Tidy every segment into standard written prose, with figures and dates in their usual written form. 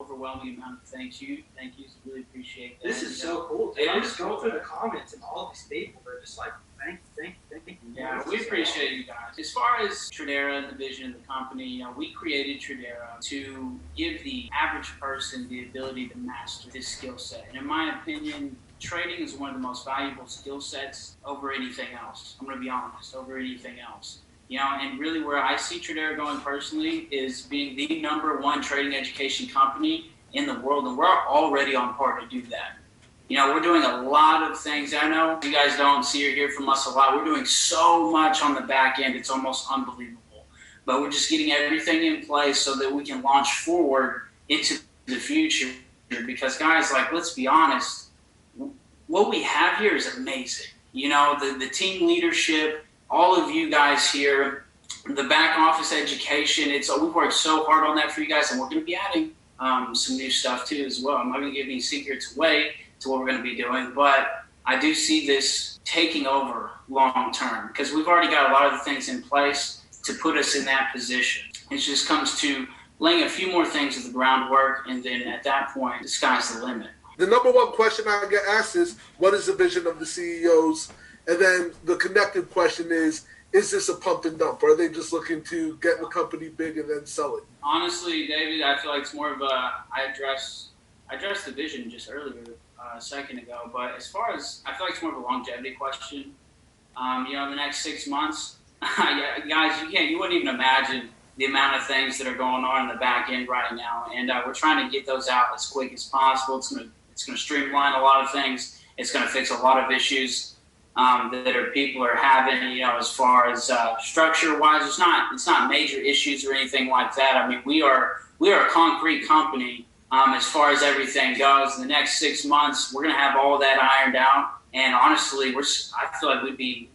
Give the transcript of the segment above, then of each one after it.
overwhelming amount of thank yous. Really appreciate that. This is so cool. Dude. I'm just going through the comments, and all these people are just like, thank you. Yeah, we appreciate you guys. As far as Tradera and the vision of the company, we created Tradera to give the average person the ability to master this skill set. And in my opinion, trading is one of the most valuable skill sets over anything else. I'm going to be honest, over anything else. And really where I see Tradera going personally is being the #1 trading education company in the world, and we're already on par to do that. We're doing a lot of things. I know you guys don't see or hear from us a lot. We're doing so much on the back end. It's almost unbelievable. But we're just getting everything in place so that we can launch forward into the future. Because guys, let's be honest, what we have here is amazing. The team leadership, all of you guys here, the back office education, we've worked so hard on that for you guys, and we're going to be adding some new stuff too as well. I'm not going to give any secrets away to what we're going to be doing, but I do see this taking over long term because we've already got a lot of the things in place to put us in that position. It just comes to laying a few more things of the groundwork, and then at that point, the sky's the limit. The #1 question I get asked is, what is the vision of the CEOs? And then the connected question is this a pump and dump? Or are they just looking to get the company big and then sell it? Honestly, David, I feel like it's more of I addressed the vision just earlier, a second ago. But as far as, I feel like it's more of a longevity question. The next 6 months, guys, you wouldn't even imagine the amount of things that are going on in the back end right now. And we're trying to get those out as quick as possible. It's going to streamline a lot of things. It's going to fix a lot of issues that people are having, as far as structure-wise. It's not major issues or anything like that. I mean, we are a concrete company as far as everything goes. In the next 6 months, we're going to have all of that ironed out. And honestly, I feel like we'd be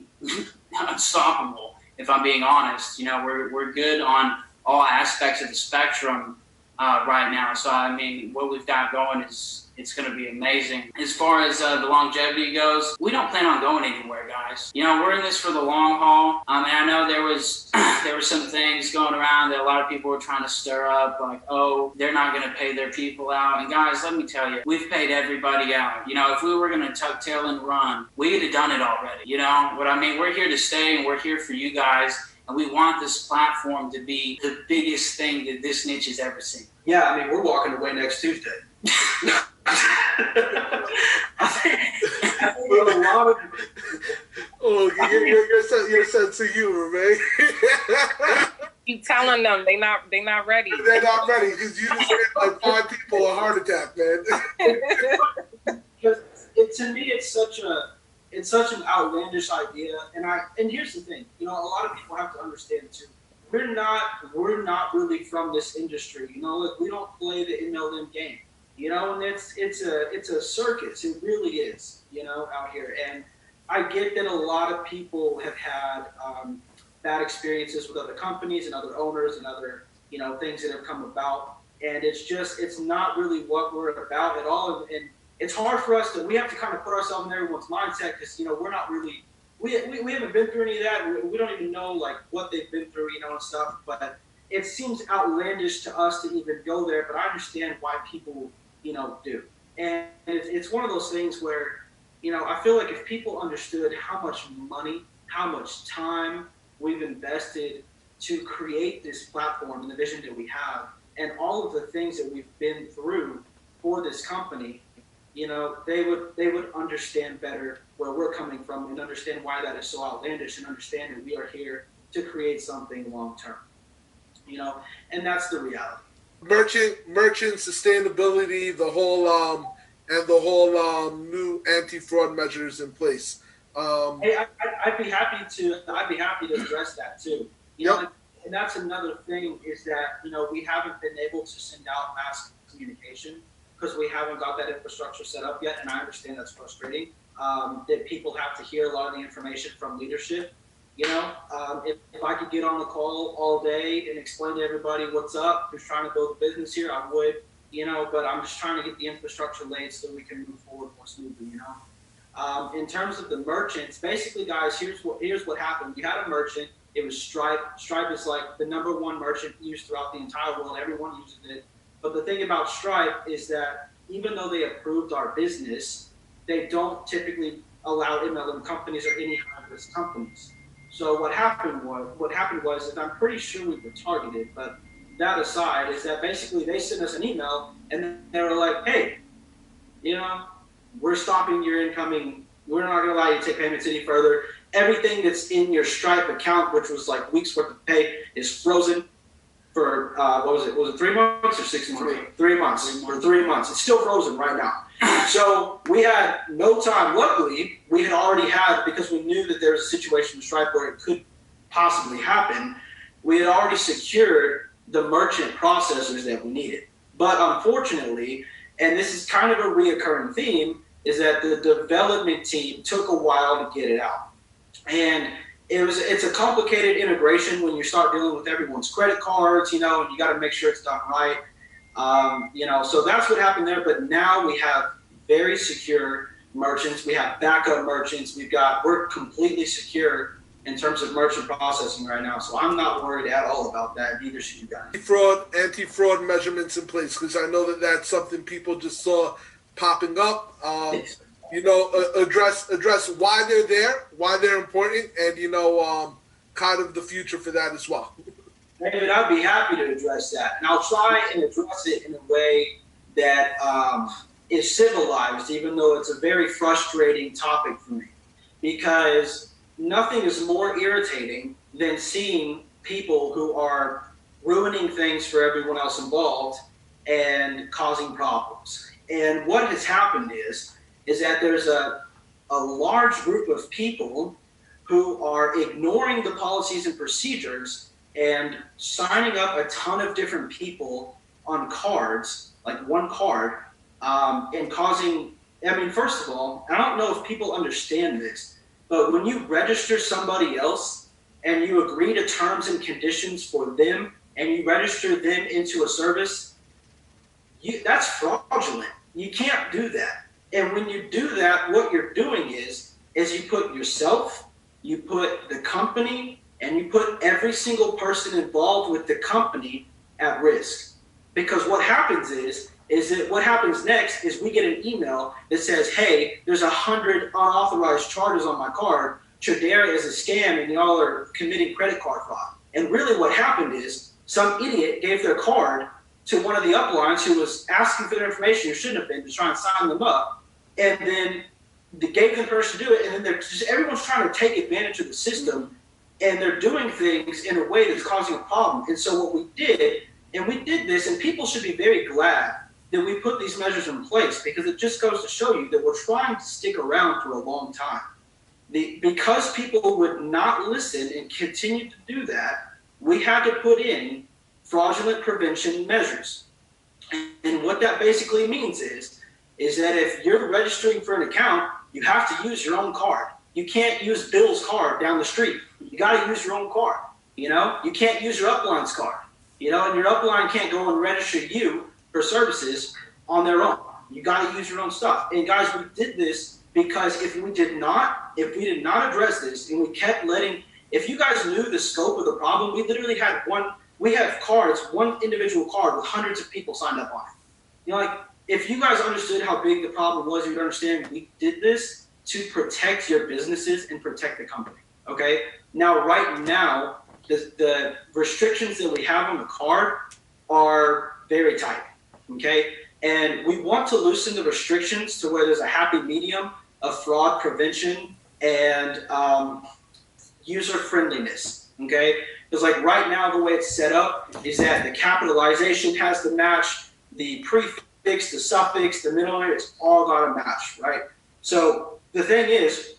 unstoppable, if I'm being honest. We're good on all aspects of the spectrum right now. So, I mean, what we've got going it's going to be amazing. As far as the longevity goes, we don't plan on going anywhere, guys. We're in this for the long haul. And I know there were some things going around that a lot of people were trying to stir up, like, oh, they're not going to pay their people out. And guys, let me tell you, we've paid everybody out. If we were going to tuck tail and run, we'd have done it already. What I mean? We're here to stay, and we're here for you guys. And we want this platform to be the biggest thing that this niche has ever seen. Yeah, I mean, we're walking away next Tuesday. Your sense of humor, man. Keep telling them they not ready. They're not ready because you just gave like 5 people a heart attack, man. To me, it's such an outlandish idea, and here's the thing, a lot of people have to understand too. We're not really from this industry. We don't play the MLM game. And it's a circus. It really is, out here. And I get that a lot of people have had bad experiences with other companies and other owners and other, things that have come about. And it's not really what we're about at all. And it's hard for us we have to kind of put ourselves in everyone's mindset because, we're not really, we haven't been through any of that. We don't even know what they've been through, and stuff. But it seems outlandish to us to even go there. But I understand why people do. And it's one of those things where, I feel like if people understood how much money, how much time we've invested to create this platform and the vision that we have, and all of the things that we've been through for this company, they would understand better where we're coming from and understand why that is so outlandish and understand that we are here to create something long term. And that's the reality. Merchant sustainability, the whole new anti-fraud measures in place. Hey, I'd be happy to address that too. And that's another thing is that we haven't been able to send out mass communication because we haven't got that infrastructure set up yet, and I understand that's frustrating. That people have to hear a lot of the information from leadership. If I could get on a call all day and explain to everybody what's up, who's trying to build a business here, I would, but I'm just trying to get the infrastructure laid so we can move forward more smoothly, In terms of the merchants, basically, guys, here's what happened. We had a merchant. It was Stripe. Stripe is like the #1 merchant used throughout the entire world. Everyone uses it. But the thing about Stripe is that even though they approved our business, they don't typically allow MLM companies or any high-risk companies. So what happened was that I'm pretty sure we were targeted, but that aside is that basically they sent us an email and they were like, hey, we're stopping your incoming. We're not going to allow you to take payments any further. Everything that's in your Stripe account, which was like weeks worth of pay, is frozen for, what was it? Was it 3 months or 6 months? 3 months. For 3 months. It's still frozen right now. So we had no time. Luckily, we had already had, because we knew that there was a situation with Stripe where it could possibly happen, we had already secured the merchant processors that we needed. But unfortunately, and this is kind of a reoccurring theme, is that the development team took a while to get it out. And it's a complicated integration when you start dealing with everyone's credit cards, and you got to make sure it's done right. So that's what happened there. But now we have very secure merchants. We have backup merchants. We're completely secure in terms of merchant processing right now. So I'm not worried at all about that. Neither should you guys. Anti-fraud measurements in place, because I know that that's something people just saw popping up. Address why they're there, why they're important, and kind of the future for that as well. David, I'd be happy to address that, and I'll try and address it in a way that is civilized, even though it's a very frustrating topic for me, because nothing is more irritating than seeing people who are ruining things for everyone else involved and causing problems. And what has happened is that there's a large group of people who are ignoring the policies and procedures and signing up a ton of different people on cards, like one card, and causing, first of all, I don't know if people understand this, but when you register somebody else and you agree to terms and conditions for them and you register them into a service, that's fraudulent. You can't do that. And when you do that, what you're doing is you put yourself, you put the company, and you put every single person involved with the company at risk. Because what happens is that what happens next is we get an email that says, hey, there's 100 unauthorized charges on my card. Tradera is a scam and y'all are committing credit card fraud. And really what happened is some idiot gave their card to one of the uplines who was asking for their information, who shouldn't have been, to try and sign them up. And then they gave them permission to do it, and then everyone's trying to take advantage of the system, and they're doing things in a way that's causing a problem. And so what we did this, and people should be very glad that we put these measures in place, because it just goes to show you that we're trying to stick around for a long time. Because people would not listen and continue to do that, we had to put in fraudulent prevention measures. And what that basically means is that if you're registering for an account, you have to use your own card. You can't use Bill's card down the street. You got to use your own card. You can't use your upline's card. And your upline can't go and register you for services on their own. You got to use your own stuff. And guys, we did this because if we did not address this, and we kept if you guys knew the scope of the problem, we literally had one individual card with hundreds of people signed up on it. If you guys understood how big the problem was, you'd understand we did this to protect your businesses and protect the company, okay? Now, right now, the restrictions that we have on the card are very tight, okay? And we want to loosen the restrictions to where there's a happy medium of fraud prevention and user friendliness, okay? Because right now, the way it's set up is that the capitalization has to match the prefix, the suffix, the middle name, it's all got to match, right? So the thing is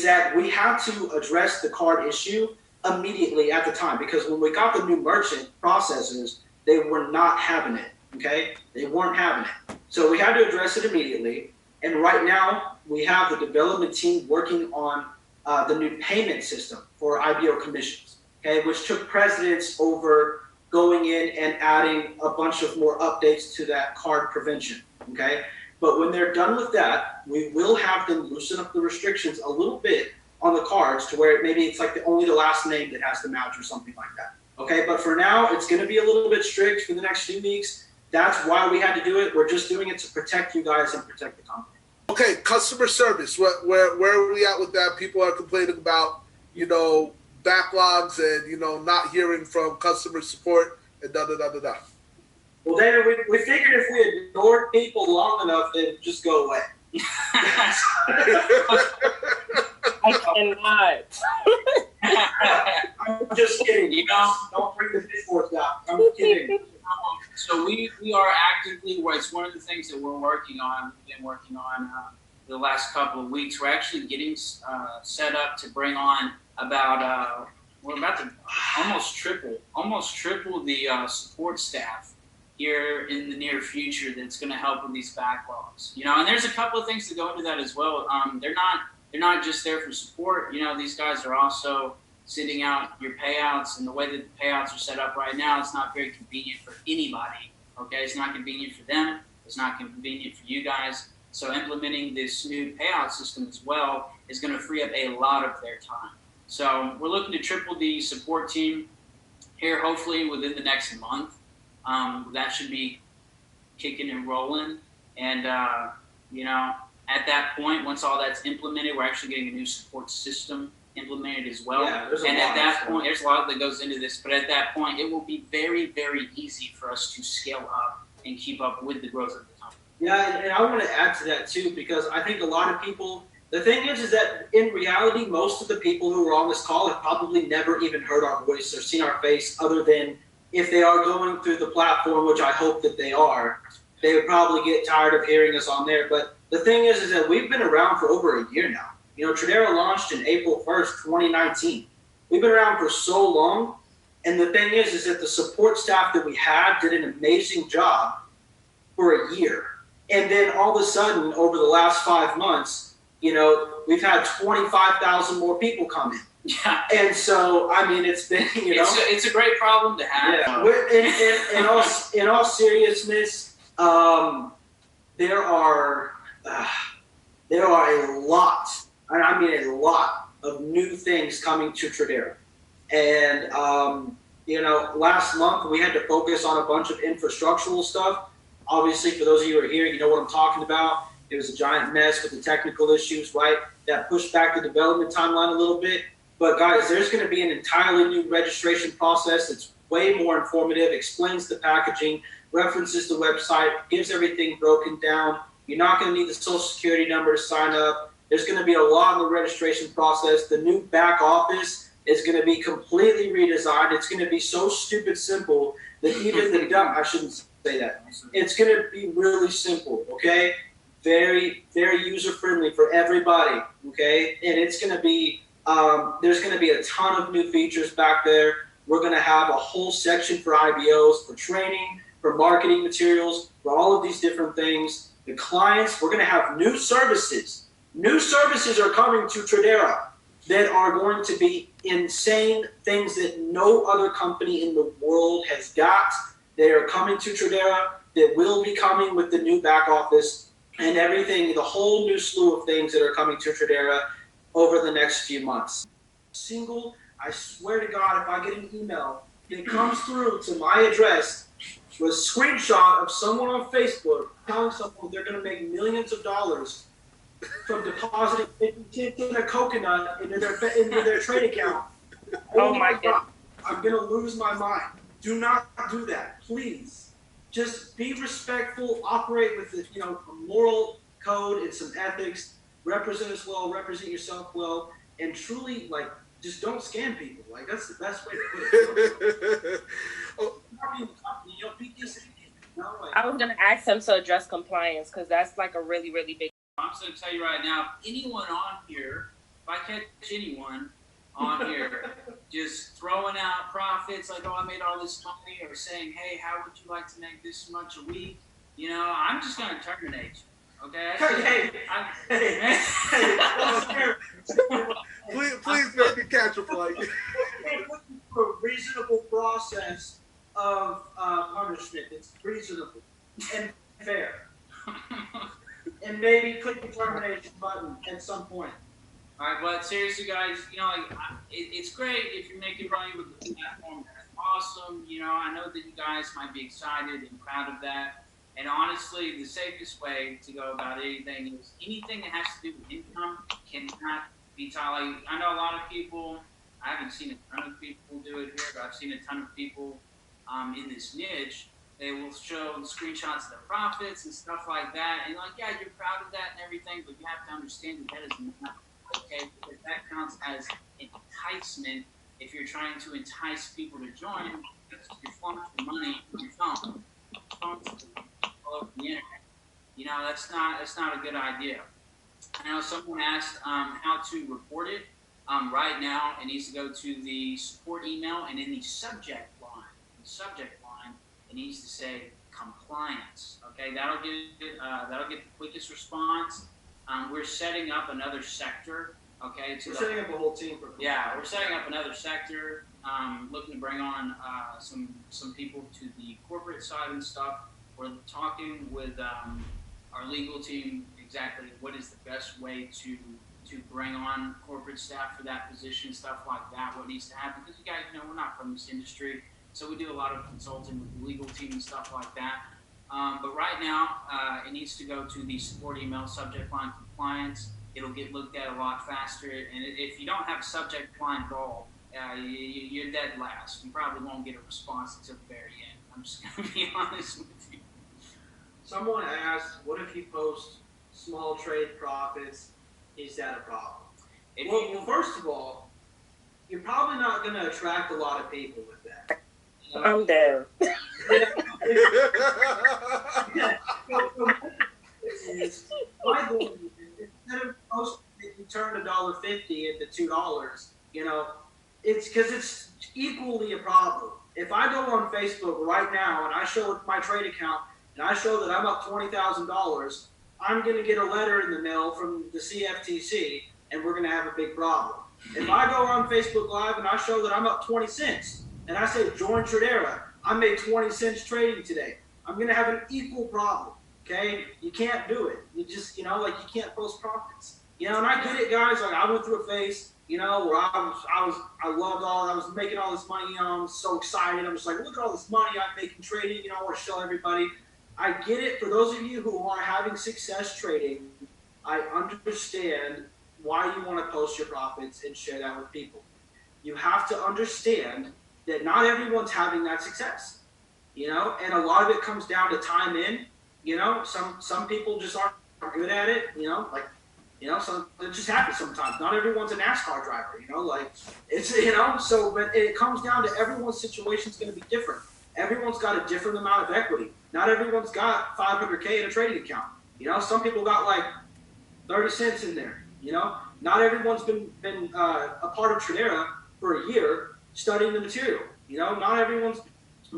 that we had to address the card issue immediately at the time, because when we got the new merchant processors, they were not having it, okay? They weren't having it. So we had to address it immediately. And right now, we have the development team working on the new payment system for IBO commissions, okay, which took precedence over going in and adding a bunch of more updates to that card prevention, okay? But when they're done with that, we will have them loosen up the restrictions a little bit on the cards to where maybe it's like only the last name that has to match or something like that, okay? But for now, it's going to be a little bit strict for the next few weeks. That's why we had to do it. We're just doing it to protect you guys and protect the company. Okay, customer service. Where are we at with that? People are complaining about, backlogs and, not hearing from customer support and da-da-da-da-da. Well, David, we figured if we ignored people long enough, they'd just go away. I cannot. I'm just kidding. Don't bring the pitchforks out. I'm kidding. So we are actively, it's one of the things that we're working on, we've been working on the last couple of weeks. We're actually getting set up to bring on about, we're about to almost triple the support staff here in the near future that's going to help with these backlogs. And there's a couple of things that go into that as well. They're not just there for support. These guys are also sending out your payouts, and the way that the payouts are set up right now, it's not very convenient for anybody. Okay, it's not convenient for them. It's not convenient for you guys. So implementing this new payout system as well is going to free up a lot of their time. So we're looking to triple the support team here, hopefully within the next month. That should be kicking and rolling. And, at that point, once all that's implemented, we're actually getting a new support system implemented as well. Yeah, and at that point, there's a lot that goes into this, but at that point, it will be very, very easy for us to scale up and keep up with the growth of the company. Yeah, and I want to add to that too, because I think a lot of people, the thing is that in reality, most of the people who are on this call have probably never even heard our voice or seen our face, other than if they are going through the platform, which I hope that they are, they would probably get tired of hearing us on there. But the thing is that we've been around for over a year now. Tradera launched in April 1st, 2019. We've been around for so long. And the thing is that the support staff that we had did an amazing job for a year. And then all of a sudden, over the last 5 months, we've had 25,000 more people come in. Yeah. And so, it's been, It's a great problem to have. Yeah. In all seriousness, there are a lot, and I mean a lot, of new things coming to Tradera. And, last month we had to focus on a bunch of infrastructural stuff. Obviously, for those of you who are here, you know what I'm talking about. It was a giant mess with the technical issues, right? That pushed back the development timeline a little bit. But guys, there's going to be an entirely new registration process that's way more informative, explains the packaging, references the website, gives everything broken down. You're not going to need the social security number to sign up. There's going to be a lot in the registration process. The new back office is going to be completely redesigned. It's going to be so stupid simple that even the dumb, I shouldn't say that. It's going to be really simple, okay? Very, very user-friendly for everybody, okay? And it's going to be, there's going to be a ton of new features back there. We're going to have a whole section for IBOs, for training, for marketing materials, for all of these different things. The clients, we're going to have new services. New services are coming to Tradera that are going to be insane things that no other company in the world has got. They are coming to Tradera that will be coming with the new back office and everything, the whole new slew of things that are coming to Tradera over the next few months. I swear to God, if I get an email that comes through to my address with a screenshot of someone on Facebook telling someone they're going to make millions of dollars from depositing 50 cents in a coconut into their trade account. Oh my God. I'm going to lose my mind. Do not do that, please. Just be respectful, operate with a moral code and some ethics, represent us well, represent yourself well, and truly, just don't scam people. That's the best way to put it. Be decent. I was going to ask them to address compliance because that's a really, really big. I'm just going to tell you right now, anyone on here, if I catch anyone on here just throwing out profits I made all this money, or saying, hey, how would you like to make this much a week? I'm just going to terminate you. Okay? Please make me catch a flight. A reasonable process of punishment. It's reasonable and fair. And maybe click the termination button at some point. All right, but seriously, guys, it's great if you're making money with the platform. That's awesome. You know, I know that you guys might be excited and proud of that. And honestly, the safest way to go about anything is anything that has to do with income cannot be taught. Like, I know a lot of people, I haven't seen a ton of people do it here, but I've seen a ton of people in this niche. They will show screenshots of their profits and stuff like that. And like, yeah, you're proud of that and everything, but you have to understand that is not okay, because that counts as enticement if you're trying to entice people to join, because you're flaunting money on your phone. All over the internet. You know, that's not a good idea. I know someone asked how to report it. Right now, it needs to go to the support email, and in the subject line, it needs to say compliance. Okay, that'll get the quickest response. We're setting up another sector. Okay, we're setting up a whole team for. Yeah, we're setting up another sector. Looking to bring on some people to the corporate side and stuff. We're talking with our legal team exactly what is the best way to bring on corporate staff for that position, stuff like that, what needs to happen. Because you guys know we're not from this industry, so we do a lot of consulting with the legal team and stuff like that. But right now, it needs to go to the support email, subject line compliance. It'll get looked at a lot faster. And if you don't have a subject line at all, you're dead last. You probably won't get a response until the very end. I'm just going to be honest with you. Someone asked, what if you post small trade profits? Is that a problem? Well, first of all, you're probably not going to attract a lot of people with that. You know? I'm dead. My goal is, instead of posting that you turn $1.50 into $2, you know, it's because it's equally a problem. If I go on Facebook right now and I show my trade account and I show that I'm up $20,000, I'm going to get a letter in the mail from the CFTC, and we're going to have a big problem. If I go on Facebook Live and I show that I'm up 20 cents, and I say, join Tradera, I made 20 cents trading today, I'm going to have an equal problem, okay? You can't do it. You just, you know, like, you can't post profits. You know, and I get it, guys. Like, I went through a phase, you know, where I was making all this money, you know, I'm so excited. I'm just like, look at all this money I'm making trading, you know, I want to show everybody. I get it. For those of you who are having success trading, I understand why you want to post your profits and share that with people. You have to understand that not everyone's having that success, you know, and a lot of it comes down to time in, you know, some people just aren't good at it, you know, like, you know, so it just happens sometimes. Not everyone's a NASCAR driver, you know, like, it's, you know, so, but it comes down to everyone's situation is going to be different. Everyone's got a different amount of equity. Not everyone's got $500K in a trading account. You know, some people got like 30 cents in there. You know, not everyone's been a part of Tradera for a year studying the material. You know, not everyone's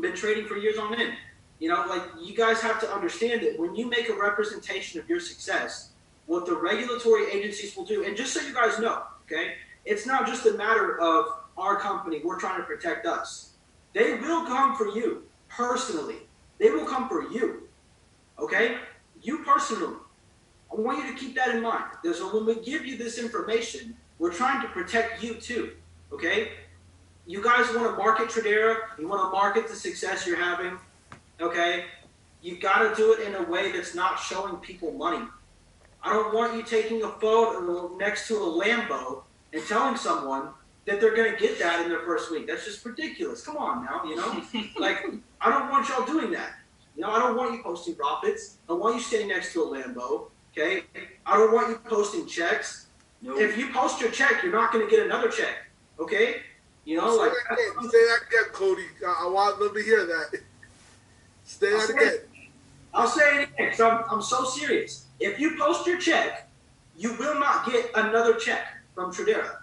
been trading for years on end. You know, like, you guys have to understand that when you make a representation of your success, what the regulatory agencies will do, and just so you guys know, okay, it's not just a matter of our company, we're trying to protect us. They will come for you personally. They will come for you, okay? You personally. I want you to keep that in mind. So when we give you this information, we're trying to protect you too, okay? You guys want to market Tradera, you want to market the success you're having, okay? You've got to do it in a way that's not showing people money. I don't want you taking a photo next to a Lambo and telling someone that they're going to get that in their first week. That's just ridiculous. Come on now, you know? Like, I don't want y'all doing that. You know, I don't want you posting profits. I don't want you standing next to a Lambo, okay? I don't want you posting checks. Nope. If you post your check, you're not going to get another check, okay? You know, say like... Say that again, Kody. I want them to hear that. Say that again. I'll say it again, because I'm so serious. If you post your check, you will not get another check from Tradera.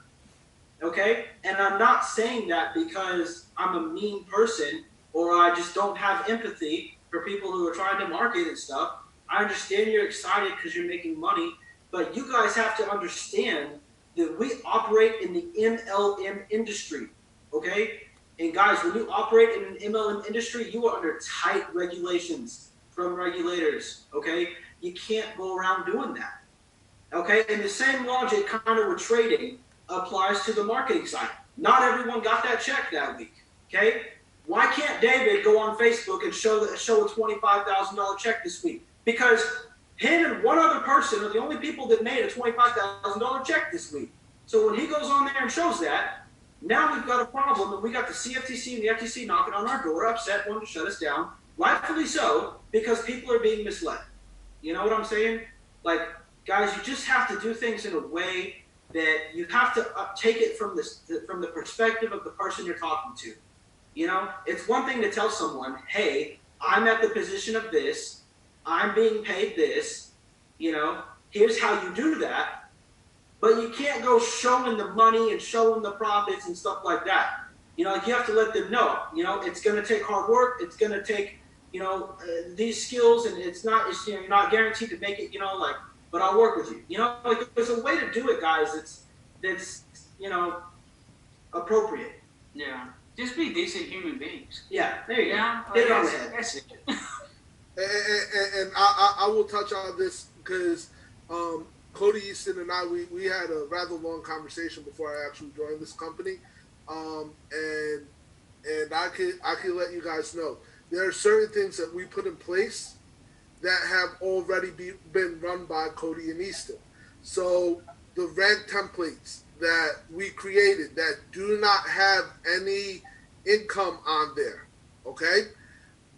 Okay? And I'm not saying that because I'm a mean person or I just don't have empathy for people who are trying to market and stuff. I understand you're excited because you're making money, but you guys have to understand that we operate in the MLM industry. Okay? And guys, when you operate in an MLM industry, you are under tight regulations from regulators. Okay? You can't go around doing that. Okay? And the same logic kind of with trading applies to the marketing side. Not everyone got that check that week, okay? Why can't David go on Facebook and show a $25,000 check this week? Because him and one other person are the only people that made a $25,000 check this week. So when he goes on there and shows that, now we've got a problem, and we got the CFTC and the FTC knocking on our door, upset, wanting to shut us down. Rightfully so, because people are being misled. You know what I'm saying? Like, guys, you just have to do things in a way that you have to take it from the perspective of the person you're talking to. You know, it's one thing to tell someone, hey, I'm at the position of this, I'm being paid this, you know, here's how you do that. But you can't go showing the money and showing the profits and stuff like that. You know, like, you have to let them know, you know, it's going to take hard work, it's going to take, you know, these skills, and it's you know, you're not guaranteed to make it, you know, like, but I'll work with you. You know, like, there's a way to do it, guys, that's you know, appropriate. Yeah. Just be decent human beings. Yeah, there you go. Hit it on the head. That's it. And I will touch on this because Kody, Eastan, and I, we had a rather long conversation before I actually joined this company. And I can let you guys know, there are certain things that we put in place that have already been run by Kody and Eastan. So the rent templates that we created that do not have any income on there, okay?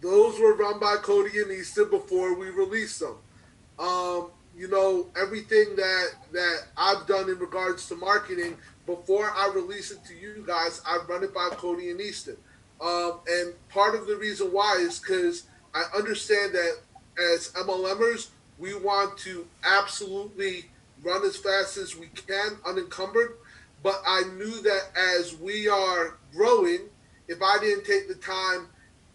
Those were run by Kody and Eastan before we released them. You know, everything that I've done in regards to marketing, before I release it to you guys, I've run it by Kody and Eastan. And part of the reason why is because I understand that as MLMers, we want to absolutely run as fast as we can, unencumbered. But I knew that as we are growing, if I didn't take the time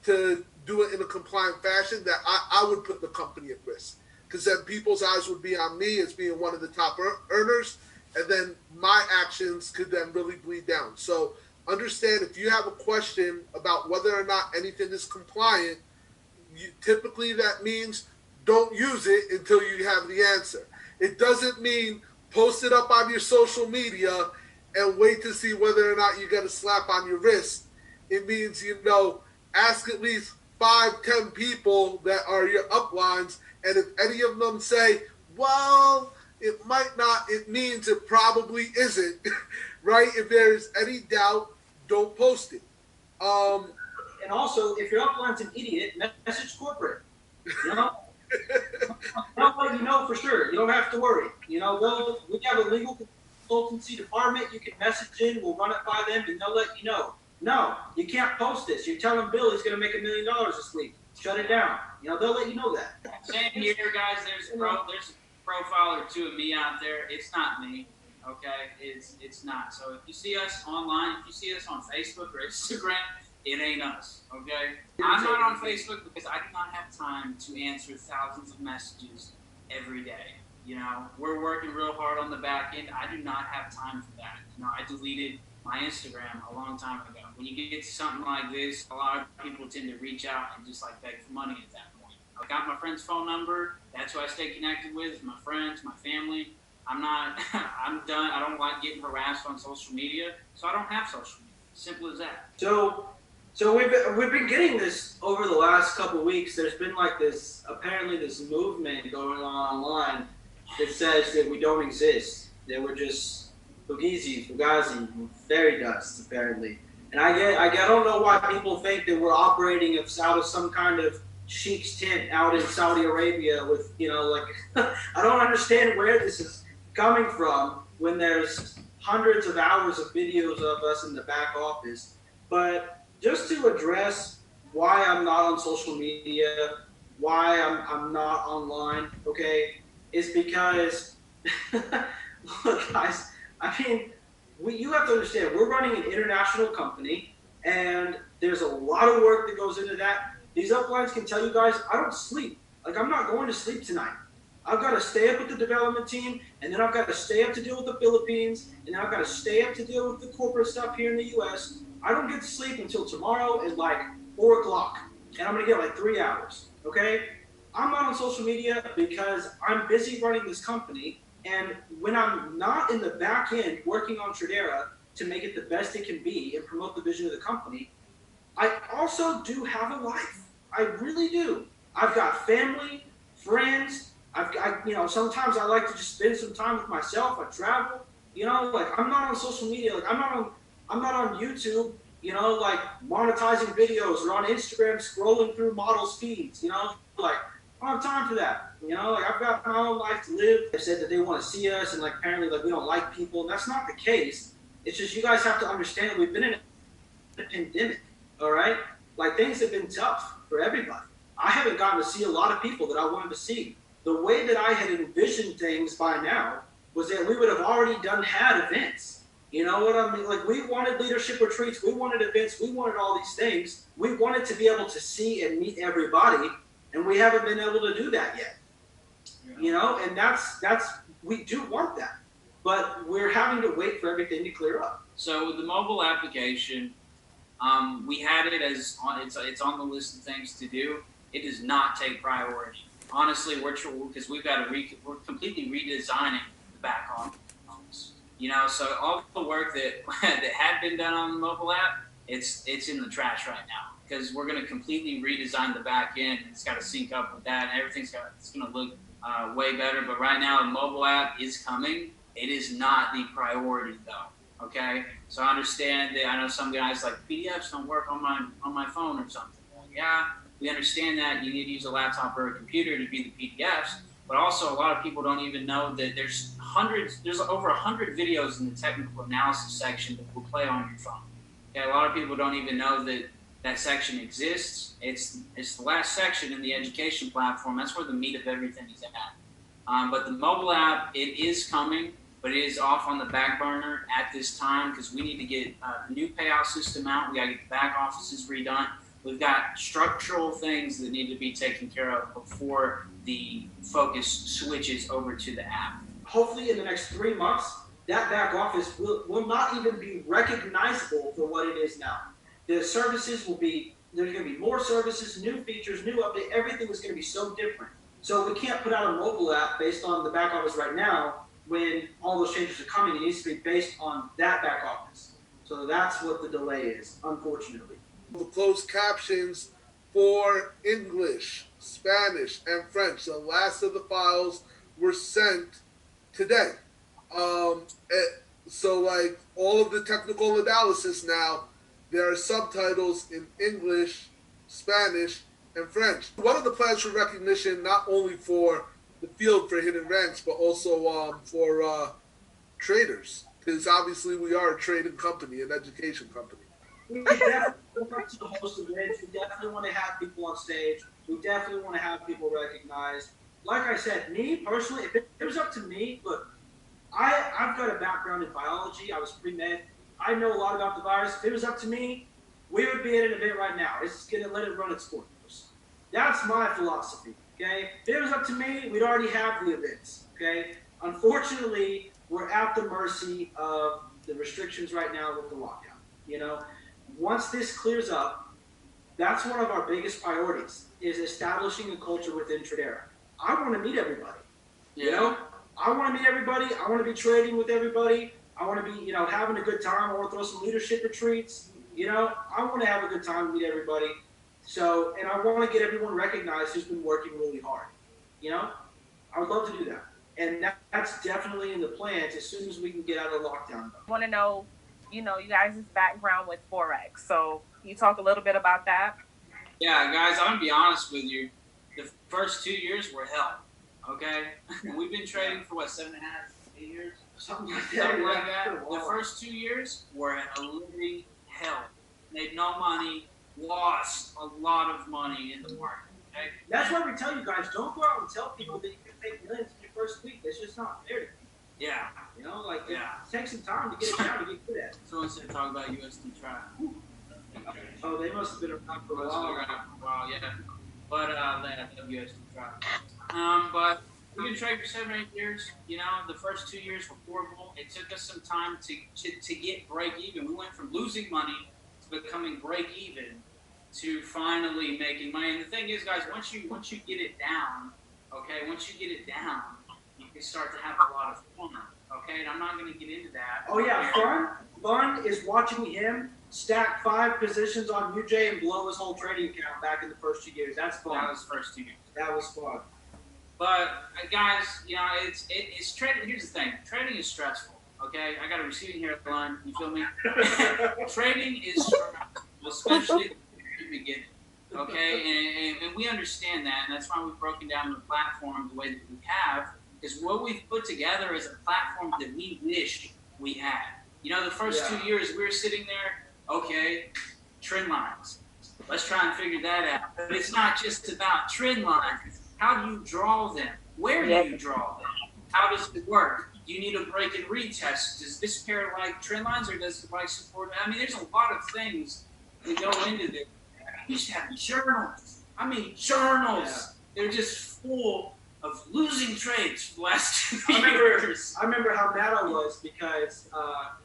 to do it in a compliant fashion, that I would put the company at risk. Because then people's eyes would be on me as being one of the top earners, and then my actions could then really bleed down. So understand, if you have a question about whether or not anything is compliant, typically that means don't use it until you have the answer. It doesn't mean post it up on your social media and wait to see whether or not you get a slap on your wrist. It means, you know, ask at least 5-10 people that are your uplines, and if any of them say, well, it might not, it means it probably isn't, right? If there's any doubt, don't post it. And also, if your upline's an idiot, message corporate. You know? They'll let you know for sure. You don't have to worry. You know, we have a legal consultancy department. You can message in. We'll run it by them, and they'll let you know. No, you can't post this. You're telling Bill he's going to make $1 million this week. Shut it down. You know, they'll let you know that. Same here, guys. There's a profile or two of me out there. It's not me. Okay, it's not. So if you see us online, if you see us on Facebook or Instagram, it ain't us. Okay, I'm not on Facebook because I do not have time to answer thousands of messages every day. You know, we're working real hard on the back end. I do not have time for that. You know, I deleted my Instagram a long time ago. When you get to something like this, a lot of people tend to reach out and just like beg for money at that point. I got my friend's phone number. That's who I stay connected with, my friends, my family. I'm done. I don't like getting harassed on social media, so I don't have social media. Simple as that. So we've been getting this over the last couple of weeks. There's been like this movement going on online that says that we don't exist, that we're just fugazi, fairy dust, apparently. And I don't know why people think that we're operating out of some kind of sheik's tent out in Saudi Arabia with, you know, like, I don't understand where this is coming from when there's hundreds of hours of videos of us in the back office. But just to address why I'm not on social media, why I'm not online, okay, is because, look, guys, I mean, you have to understand, we're running an international company, and there's a lot of work that goes into that. These uplines can tell you guys, I don't sleep. Like, I'm not going to sleep tonight. I've got to stay up with the development team, and then I've got to stay up to deal with the Philippines, and then I've got to stay up to deal with the corporate stuff here in the U.S. I don't get to sleep until tomorrow at like 4 o'clock, and I'm going to get like 3 hours, okay? I'm not on social media because I'm busy running this company, and when I'm not in the back end working on Tradera to make it the best it can be and promote the vision of the company, I also do have a life. I really do. I've got family, friends. I've got, sometimes I like to just spend some time with myself. I travel, like I'm not on social media. Like I'm not on YouTube, like monetizing videos or on Instagram scrolling through models' feeds, like I don't have time for that. Like I've got my own life to live. They said that they want to see us and like apparently like we don't like people. And that's not the case. It's just you guys have to understand that we've been in a pandemic, all right? Like things have been tough for everybody. I haven't gotten to see a lot of people that I wanted to see. The way that I had envisioned things by now was that we would have already had events. You know what I mean? Like we wanted leadership retreats, we wanted events, we wanted all these things. We wanted to be able to see and meet everybody, and we haven't been able to do that yet. And that's we do want that, but we're having to wait for everything to clear up. So with the mobile application, we had it as it's on the list of things to do. It does not take priority. Honestly, because we're completely redesigning the back office. So all the work that that had been done on the mobile app, it's in the trash right now because we're going to completely redesign the back end. It's got to sync up with that, and it's going to look way better. But right now, the mobile app is coming. It is not the priority though. Okay, so I understand that. I know some guys like PDFs don't work on my phone or something. Well, yeah, we understand that you need to use a laptop or a computer to view the PDFs. But also, a lot of people don't even know that there's over 100 videos in the technical analysis section that will play on your phone. Okay, a lot of people don't even know that section exists. It's the last section in the education platform. That's where the meat of everything is at. But the mobile app, it is coming, but it is off on the back burner at this time because we need to get the new payout system out. We got to get the back offices redone. We've got structural things that need to be taken care of before the focus switches over to the app. Hopefully in the next 3 months, that back office will not even be recognizable for what it is now. The services there's going to be more services, new features, new update, everything is going to be so different. So we can't put out a mobile app based on the back office right now when all those changes are coming. It needs to be based on that back office. So that's what the delay is, unfortunately. The closed captions for English, Spanish, and French. The last of the files were sent today. So like all of the technical analysis now, there are subtitles in English, Spanish, and French. One of the plans for recognition, not only for the field for hidden ranks, but also for traders, because obviously we are a trading company, an education company. We definitely want to host events. We definitely want to have people on stage. We definitely want to have people recognized. Like I said, me personally, if it was up to me, look, I've got a background in biology. I was pre-med. I know a lot about the virus. If it was up to me, we would be at an event right now. It's just going to let it run its course. That's my philosophy, okay? If it was up to me, we'd already have the events, okay? Unfortunately, we're at the mercy of the restrictions right now with the lockdown, Once this clears up, that's one of our biggest priorities, is establishing a culture within Tradera. I want to meet everybody, I want to meet everybody. I want to be trading with everybody. I want to be, having a good time. I want to throw some leadership retreats. I want to have a good time and meet everybody. So, and I want to get everyone recognized who's been working really hard. I would love to do that. And that's definitely in the plans as soon as we can get out of the lockdown. I want to know, you guys' background with Forex. So, can you talk a little bit about that? Yeah, guys, I'm going to be honest with you. The first 2 years were hell, okay? We've been trading for, 7.5, 8 years? Something like that. The first 2 years were a living hell. Made no money, lost a lot of money in the market, okay? That's why we tell you guys, don't go out and tell people that you can make millions in your first week. That's just not fair to people. Yeah. Take some time to get it down to get good at it. Someone said talk about USD Tri. Oh, they must have been around for a while. Yeah. But they have USD Tri. But we've been trading for 7 or 8 years. The first 2 years were horrible. It took us some time to get break even. We went from losing money to becoming break even to finally making money. And the thing is, guys, once you get it down, okay, you can start to have a lot of fun. Okay, and I'm not going to get into that. Oh yeah, fun is watching him stack 5 positions on UJ and blow his whole trading account back in the first 2 years. That's fun. That was first 2 years. That was fun. But guys, you know, it's trading. Here's the thing: trading is stressful. Okay, I got a receding hairline. You feel me? Trading is stressful, especially at the beginning. Okay, and we understand that, and that's why we've broken down the platform the way that we have. Is what we've put together is a platform that we wish we had. You know, the first 2 years we were sitting there. Okay, trend lines. Let's try and figure that out. But it's not just about trend lines. How do you draw them? Where do you draw them? How does it work? Do you need a break and retest? Does this pair like trend lines or does it like support? I mean, there's a lot of things that go into this. We should have journals. I mean, journals. Yeah. They're just full of losing trades for the last 2 years. I remember how mad I was because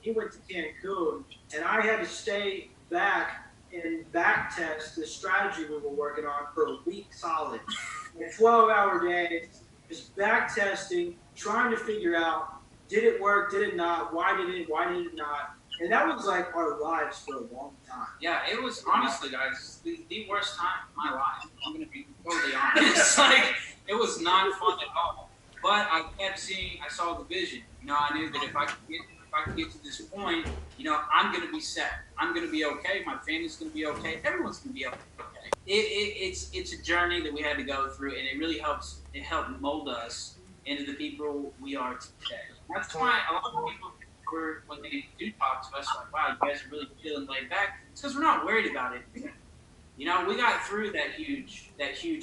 he went to Cancun and I had to stay back and back test the strategy we were working on for a week solid. 12-hour days, just back testing, trying to figure out, did it work, did it not, why did it not? And that was like our lives for a long time. Yeah, it was honestly, guys, the worst time of my life. I'm going to be totally honest. Like, it was not fun at all. But I kept seeing, I saw the vision. You know, I knew that if I could get to this point, you know, I'm going to be set. I'm going to be okay. My family's going to be okay. Everyone's going to be okay. It's a journey that we had to go through, and it really helped mold us into the people we are today. That's why a lot of people, when they do talk to us, like, wow, you guys are really feeling laid back. It's because we're not worried about it. You know, we got through that huge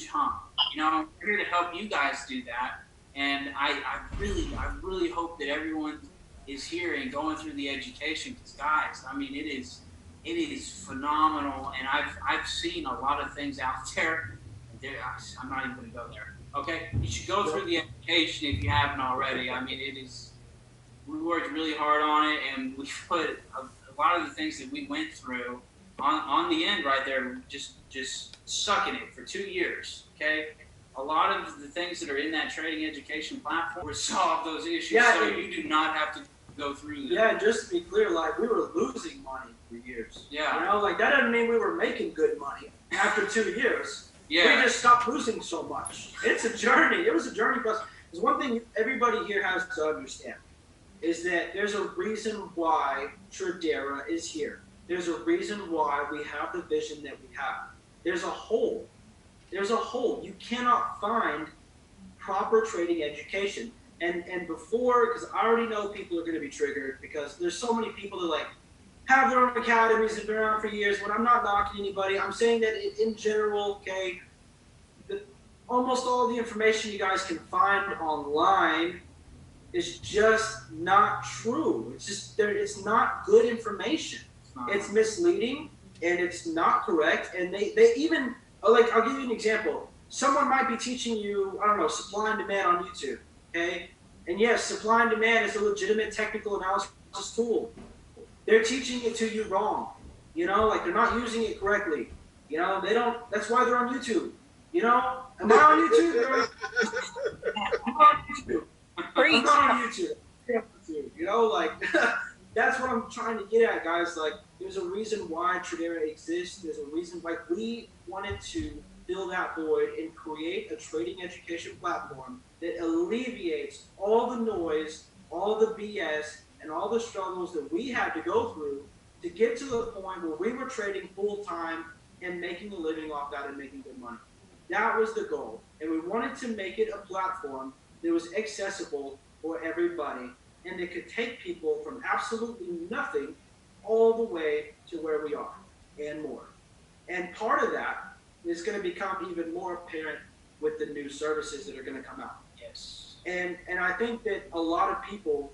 hump. You know, we're here to help you guys do that. And I really hope that everyone is here and going through the education, because guys, I mean, it is phenomenal, and I've seen a lot of things out there. I'm not even going to go there. Okay, you should go through the education if you haven't already. I mean, we worked really hard on it, and we put a lot of the things that we went through on the end right there, just sucking it for 2 years. Okay. A lot of the things that are in that trading education platform resolve those issues, so you do not have to go through them. Yeah, just to be clear, like, we were losing money for years. Yeah. You know, like, that doesn't mean we were making good money after 2 years. Yeah. We just stopped losing so much. It's a journey. It was a journey for us. There's one thing everybody here has to understand, is that there's a reason why Tradera is here. There's a reason why we have the vision that we have. There's a hole. There's a hole. You cannot find proper trading education. And before, because I already know people are going to be triggered, because there's so many people that like have their own academies that have been around for years. When I'm not knocking anybody, I'm saying that in general, okay, almost all the information you guys can find online is just not true. It's just it's not good information. It's misleading and it's not correct. And they even, like, I'll give you an example. Someone might be teaching you, I don't know, supply and demand on YouTube, okay? And yes, supply and demand is a legitimate technical analysis tool. They're teaching it to you wrong. You know, like, they're not using it correctly. You know, that's why they're on YouTube. You know, am I on YouTube? I'm on YouTube. I'm not on YouTube. You know, like, that's what I'm trying to get at, guys. Like, there's a reason why Tradera exists. There's a reason why we wanted to fill that void and create a trading education platform that alleviates all the noise, all the BS, and all the struggles that we had to go through to get to the point where we were trading full time and making a living off that and making good money. That was the goal. And we wanted to make it a platform that was accessible for everybody and that could take people from absolutely nothing all the way to where we are and more. And part of that is going to become even more apparent with the new services that are going to come out. Yes. And I think that a lot of people,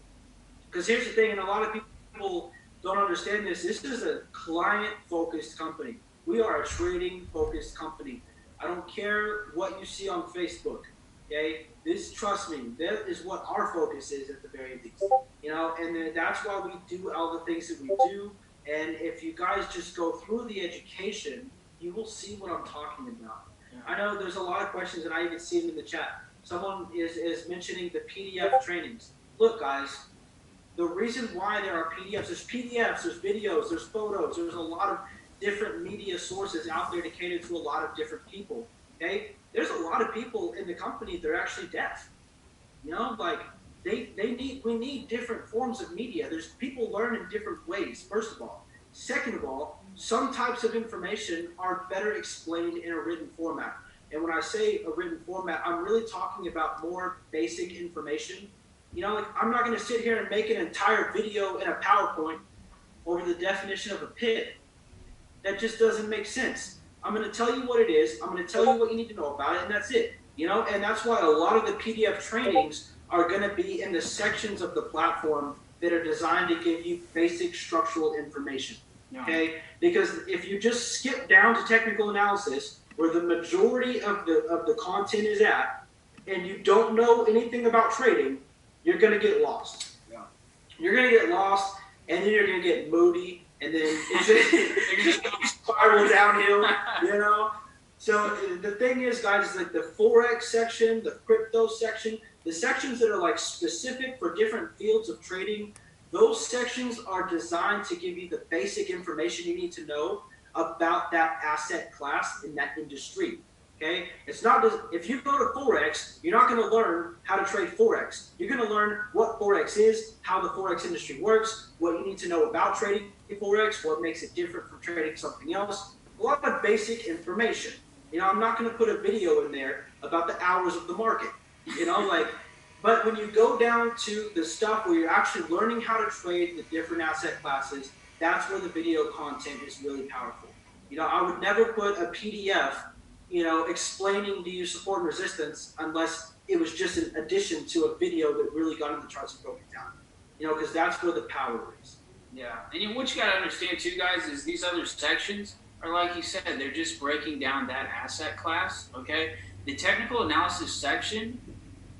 because here's the thing, and a lot of people don't understand this, this is a client-focused company. We are a trading-focused company. I don't care what you see on Facebook, okay? Trust me, that is what our focus is at the very least. You know, and that's why we do all the things that we do. And if you guys just go through the education, you will see what I'm talking about. Yeah. I know there's a lot of questions, and I even see them in the chat. Someone is mentioning the PDF trainings. Look, guys, the reason why there are PDFs, there's videos, there's photos, there's a lot of different media sources out there to cater to a lot of different people. Okay, there's a lot of people in the company that are actually deaf. You know, like we need different forms of media. There's people learn in different ways. First of all, second of all, some types of information are better explained in a written format. And when I say a written format, I'm really talking about more basic information. You know, like I'm not going to sit here and make an entire video in a PowerPoint over the definition of a pit. That just doesn't make sense. I'm going to tell you what it is. I'm going to tell you what you need to know about it, and that's it. You know, and that's why a lot of the PDF trainings are going to be in the sections of the platform that are designed to give you basic structural information. Okay, because if you just skip down to technical analysis, where the majority of the content is at, and you don't know anything about trading, you're going to get lost. Yeah. You're going to get lost, and then you're going to get moody, and then it's just going to spiral downhill, you know? So the thing is, guys, is like the Forex section, the crypto section, the sections that are like specific for different fields of trading, those sections are designed to give you the basic information you need to know about that asset class in that industry. Okay, it's not just, if you go to Forex, you're not going to learn how to trade Forex. You're going to learn what Forex is, how the Forex industry works, what you need to know about trading Forex, what makes it different from trading something else. A lot of basic information. You know, I'm not going to put a video in there about the hours of the market. You know, like, but when you go down to the stuff where you're actually learning how to trade the different asset classes, that's where the video content is really powerful. You know, I would never put a PDF, you know, explaining to you support and resistance unless it was just an addition to a video that really got into the charts and broke it down. You know, because that's where the power is. Yeah, and what you got to understand too, guys, is these other sections are, like you said, they're just breaking down that asset class, okay? The technical analysis section,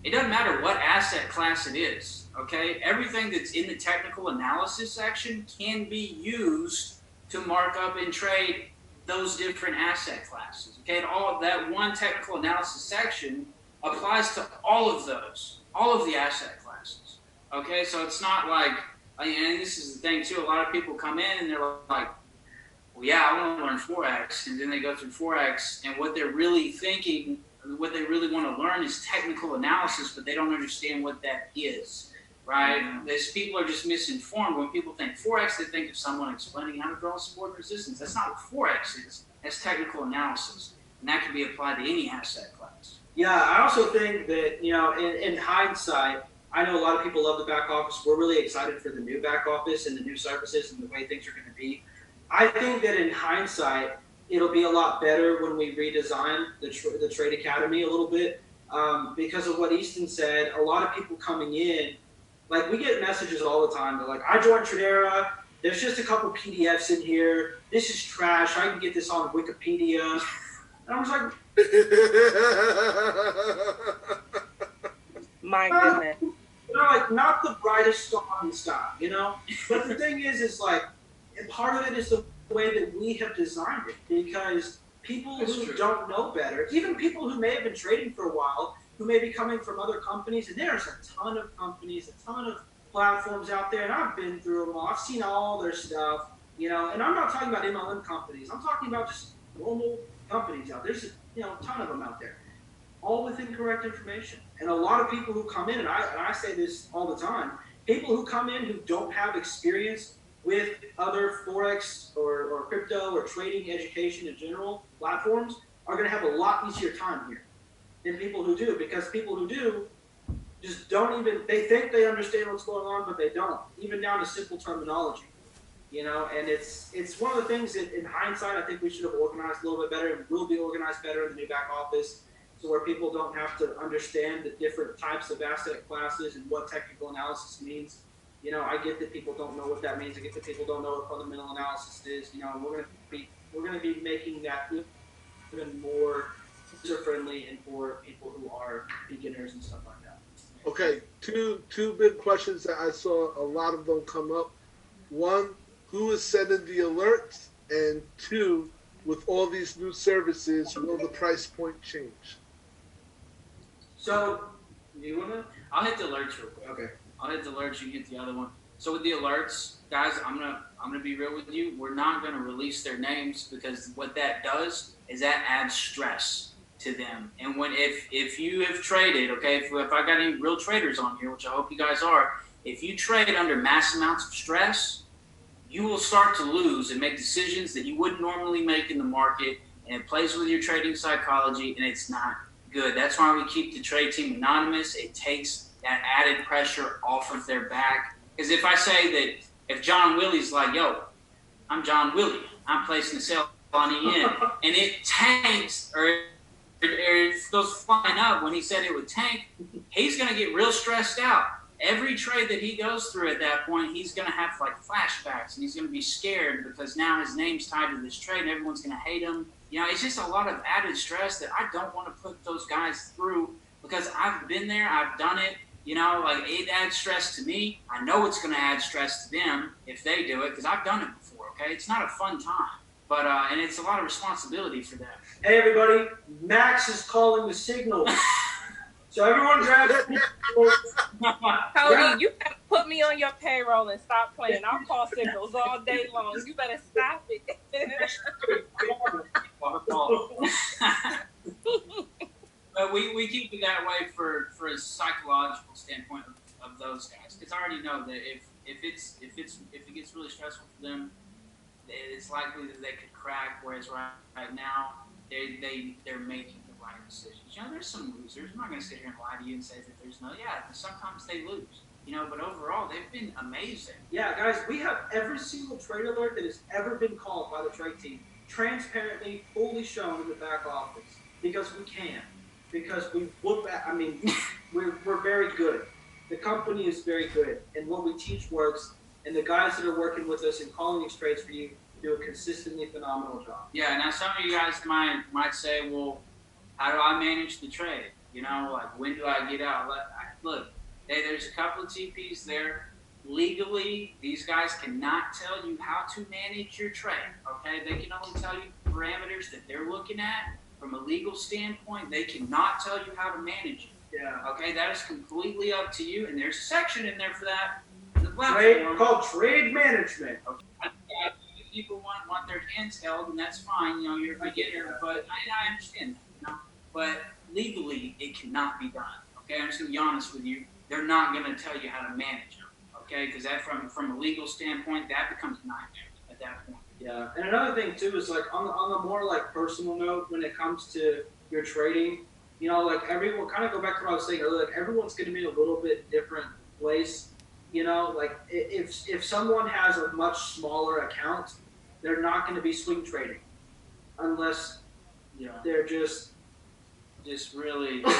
it doesn't matter what asset class it is, okay? Everything that's in the technical analysis section can be used to mark up and trade those different asset classes, okay? And all of that one technical analysis section applies to all of those, all of the asset classes, okay? So it's not like, and this is the thing too, a lot of people come in and they're like, well, yeah, I want to learn Forex, and then they go through Forex, and what they're really thinking, what they really want to learn is technical analysis, but they don't understand what that is, right? Mm-hmm. These people are just misinformed. When people think Forex, they think of someone explaining how to draw support and resistance. That's not what Forex is. That's technical analysis, and that can be applied to any asset class. Yeah, I also think that, you know, in hindsight, I know a lot of people love the back office. We're really excited for the new back office and the new services and the way things are going to be. I think that in hindsight, it'll be a lot better when we redesign the Trade Academy a little bit, because of what Eastan said. A lot of people coming in, like we get messages all the time. They're like, I joined Tradera. There's just a couple PDFs in here. This is trash. I can get this on Wikipedia. And I was like, my goodness. You know, like not the brightest star in the sky, you know? But the thing is like, and part of it is the way that we have designed it, because people who don't know better, even people who may have been trading for a while, who may be coming from other companies, and there's a ton of companies, a ton of platforms out there, and I've been through them all. I've seen all their stuff, you know, and I'm not talking about MLM companies. I'm talking about just normal companies out there. There's, you know, a ton of them out there, all with incorrect information. And a lot of people who come in, and I say this all the time, people who come in who don't have experience with other Forex or crypto or trading education in general platforms are going to have a lot easier time here than people who do, because people who do just don't even, they think they understand what's going on, but they don't, even down to simple terminology, you know. And it's one of the things that in hindsight I think we should have organized a little bit better, and will be organized better in the new back office, so where people don't have to understand the different types of asset classes and what technical analysis means. You know, I get that people don't know what that means. I get that people don't know what fundamental analysis is. You know, we're going to be making that even more user friendly and for people who are beginners and stuff like that. Okay, two big questions that I saw a lot of them come up. One, who is sending the alerts? And two, with all these new services, will the price point change? So, you wanna? I'll hit the alerts real quick. Okay. I'll hit the alerts. You can hit the other one. So with the alerts, guys, I'm gonna be real with you. We're not gonna release their names because what that does is that adds stress to them. And when if you have traded, okay, if I got any real traders on here, which I hope you guys are, if you trade under mass amounts of stress, you will start to lose and make decisions that you wouldn't normally make in the market, and it plays with your trading psychology, and it's not good. That's why we keep the trade team anonymous. It takes that added pressure off of their back. Because if I say that, if John Willie's like, yo, I'm John Willie, I'm placing a sale on EN, and it tanks or it goes flying up when he said it would tank, he's going to get real stressed out. Every trade that he goes through at that point, he's going to have like flashbacks, and he's going to be scared because now his name's tied to this trade and everyone's going to hate him. You know, it's just a lot of added stress that I don't want to put those guys through because I've been there, I've done it. You know, like it adds stress to me. I know it's going to add stress to them if they do it because I've done it before, okay? It's not a fun time, but and it's a lot of responsibility for them. Hey, everybody, Max is calling the signal. So everyone grab Kody, you better put me on your payroll and stop playing. I'll call signals all day long. You better stop it. But we keep it that way for a psychological standpoint of those guys, because I already know that if it gets really stressful for them, it's likely that they could crack. Whereas right now they're making the right decisions. You know, there's some losers. I'm not going to sit here and lie to you and say that there's no. Yeah, sometimes they lose. You know, but overall they've been amazing. Yeah, guys, we have every single trade alert that has ever been called by the trade team transparently, fully shown in the back office because we can. Because we look back, I mean, we're very good. The company is very good, and what we teach works. And the guys that are working with us and calling these trades for you do a consistently phenomenal job. Yeah. Now some of you guys might say, well, how do I manage the trade? You know, like when do I get out? Look, hey, there's a couple of TPs there. Legally, these guys cannot tell you how to manage your trade. Okay, they can only tell you parameters that they're looking at. From a legal standpoint, they cannot tell you how to manage it. Yeah. Okay, that is completely up to you, and there's a section in there for that. Called trade management. Okay. People want their hands held, and that's fine. You know, you're a beginner, but I understand that. You know, but legally, it cannot be done. Okay, I'm just gonna be honest with you. They're not gonna tell you how to manage them. Okay, because that from a legal standpoint, that becomes a nightmare at that point. Yeah, and another thing too is like on the more like personal note when it comes to your trading, you know, like everyone kind of go back to what I was saying earlier. Like everyone's going to be in a little bit different place. You know, like if someone has a much smaller account, they're not going to be swing trading unless they're just really doing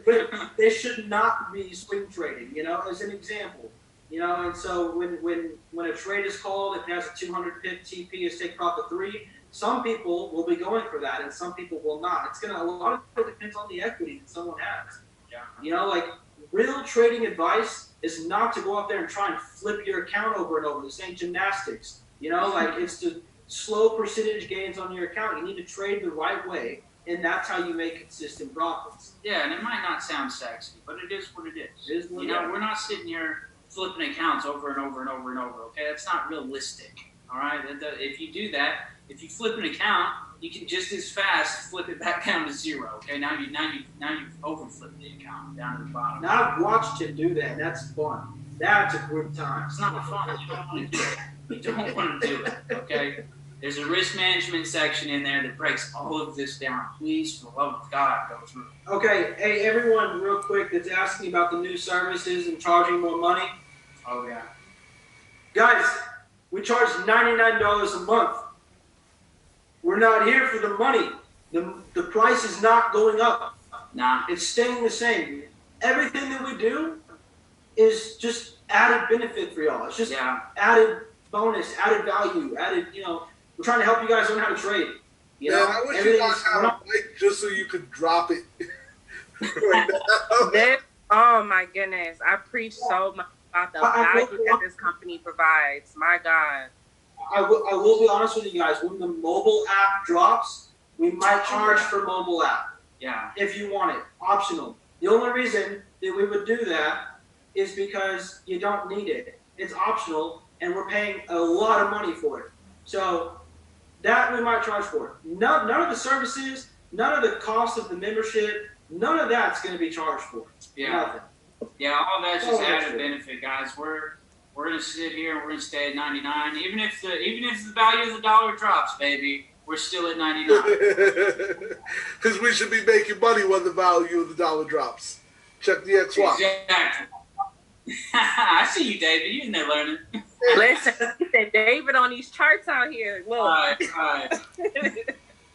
it. They should not be swing trading. You know, as an example. You know, and so when a trade is called, if it has a 200 pip TP is take profit 3, some people will be going for that and some people will not. It's a lot of it depends on the equity that someone has. Yeah. You know, like real trading advice is not to go out there and try and flip your account over and over. This ain't gymnastics. You know, like it's to slow percentage gains on your account. You need to trade the right way, and that's how you make consistent profits. Yeah, and it might not sound sexy, but it is what it is. It is what you know, we're not sitting here flipping accounts over and over and over and over. Okay, that's not realistic. All right, if you do that, if you flip an account, you can just as fast flip it back down to 0. Okay, now you've overflipped the account down to the bottom. Now I've watched him do that, and that's fun. That's a good time. It's not fun. You don't want to do it. You don't want to do it. Okay. There's a risk management section in there that breaks all of this down. Please, for the love of God, go through. Okay, hey everyone, real quick, that's asking about the new services and charging more money. Oh yeah. Guys, we charge $99 a month. We're not here for the money. The price is not going up. Nah. It's staying the same. Everything that we do is just added benefit for y'all. It's just added bonus, added value, added, you know, we're trying to help you guys learn how to trade. You know, I wish you guys had a mic just so you could drop it right now. Oh my goodness. I preach so much about the value that this company provides. My God. I will be honest with you guys. When the mobile app drops, We might charge for mobile app. Yeah. If you want it, optional. The only reason that we would do that is because you don't need it. It's optional, and we're paying a lot of money for it. So that we might charge for. None of the services, none of the cost of the membership, none of that's going to be charged for. Yeah. Nothing. Yeah, all that's just All added extra. benefit, guys. We're gonna sit here and we're gonna stay at 99, even if the value of the dollar drops, baby. We're still at 99. Because we should be making money when the value of the dollar drops. Check the XY. Exactly. I see you, David. You in there learning. Listen, he said David on these charts out here. Look. All right.